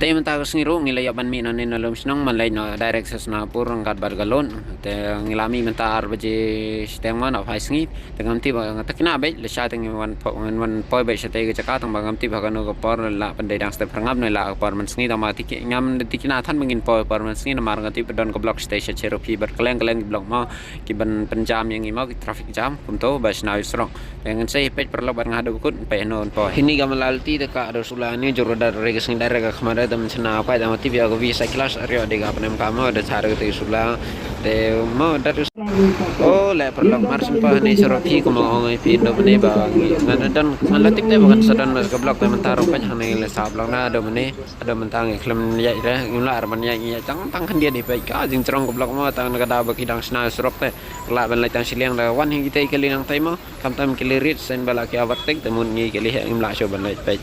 Tay man tago ngiro ngilaya ban mi nanin alum sinong man lay no direct sa na purong kat bargalon te ngilami man tar baje steng man of haisngi tengam ti ba takina be le sha teng wan poi be sate ga jaka tang bangam ti ba kanu ko por la pandai dang step rangap ne la por man sngi ma ti ngam tikina than mangin por man sngi na mar ngati pedon ko block station chero pi ber keleng block ma ki ban penjam yang ima ki traffic jam kumto ba snai strong dengan saya pej perlo bar ngadu kut pe non po hini gamalti te ka rasulani joroda regesing darega khamara dam chana apa dam ti biago visa kelas area de ga panem kamo ada cara te sula de mo darus oh le perlo marsin pa ni soroki ko mo ngai pi do ne ba ngana dan ngalatik te bukan sadan mas blok te mentaro pa hane le sa blok na do mene ada mentang klem ya ira ngula arman ya tang tang kan dia de pe ka jing cerong ko blok mo tang ga da ba kidang sna surok te la ban lai tang siliang da wan hi te kelinang tai mo kam tam kelirit sen bala ki awatek te mun ngi keli he imla sho ban lai pe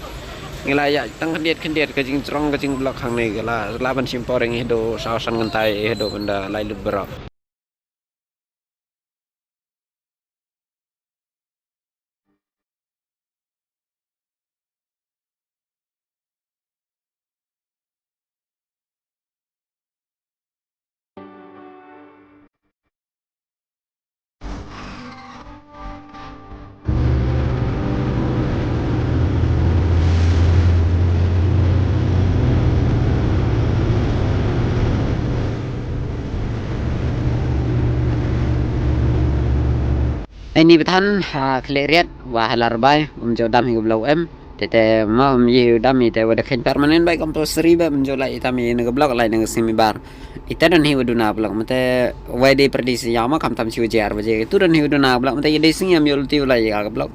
ngila ya tang kandiat ka jing cerong ka jing blok hang ne la ban simporeng hido sawasan ngentai hido benda lai lut berok ini betan ha kleriat wa halarbai jodam hi blau em tete ma yi dami te wada khen permanent by compulsory ba menjola itami ne blok lai ne simi bar itadan hi waduna blok mate wai de perdisi yama kam tam chiu jar baje tu dan hi waduna blok mate de sing yam yol tiu lai ga blok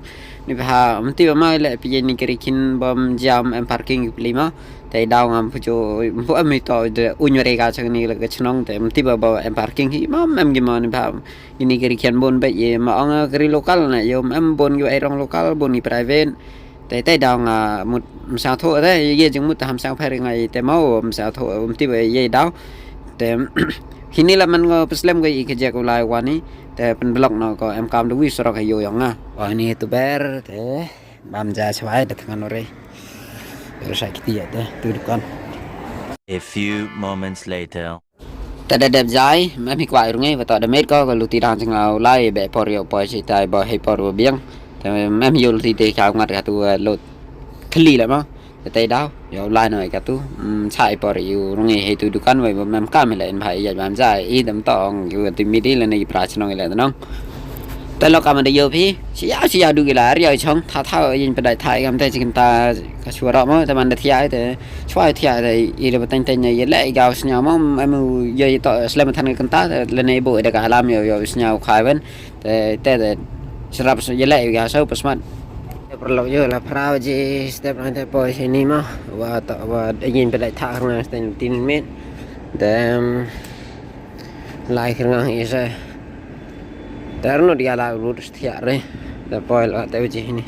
ni ha mati ma le pi ni kerikin bom jam em parking lima te daw ngam pujo pu am to de unyore ga chang ni le chnong te mti ba em parking hi ma em gimana ba ini kerikian bon ba ye ma ang keri lokal na yo em bon yo erong lokal bon ni private te daw nga mut sa tho te ye jing mut ham sang phai ngai te mau sa tho mti ba ye daw te hini la man go peslem go ik je ko lai wani te pen blok no ko em kam du wi surok hayo yang nga ini tu ber te bam ja chwai de thangan ore rusak kiti ya te tu dukan. A few moments later. Tada đẹp dài mà mi quay rồi và tao đã mấy có lụt tiền chẳng nào lại bẻ bỏ riêu bỏ chỉ tay bỏ hay bỏ rồi biếng thì em nhiều thì để khảo ngặt cả tu lụt khli lại mà tay đau rồi lại nói cả tu chạy bỏ riêu rồi hay tu dukan vậy mà em cam lại em phải dạy làm dài ý đâm tòng rồi tìm mi đi lên này pra chăng lại nóแต่เรากำลังได้เยอะพี่ชี้ยาวดูกี่หลายเรื่องช่องท่ายิงไปได้ถ่ายกันแต่จริงตาชัวร์มั้งแต่มันได้ที่ไอ้แต่ช่วยที่ไอ้แต่อีเรื่องตั้งแต่เนี่ยเละอีกเอาสัญญามั้งไอ้มือยัยต่อสเลมทันกันตาแต่เล่นในบุได้การลามอยู่สัญญาขายเป็นแต่สำหรับยัยเละอีกเอาเช่าปัสมันperlu je lah perahu je step nanti poi sini mah wa ingin pada tak orang stand 10 minit dan lai kerang isa terno dia lah urus tiap re dah poi lah tapi je ini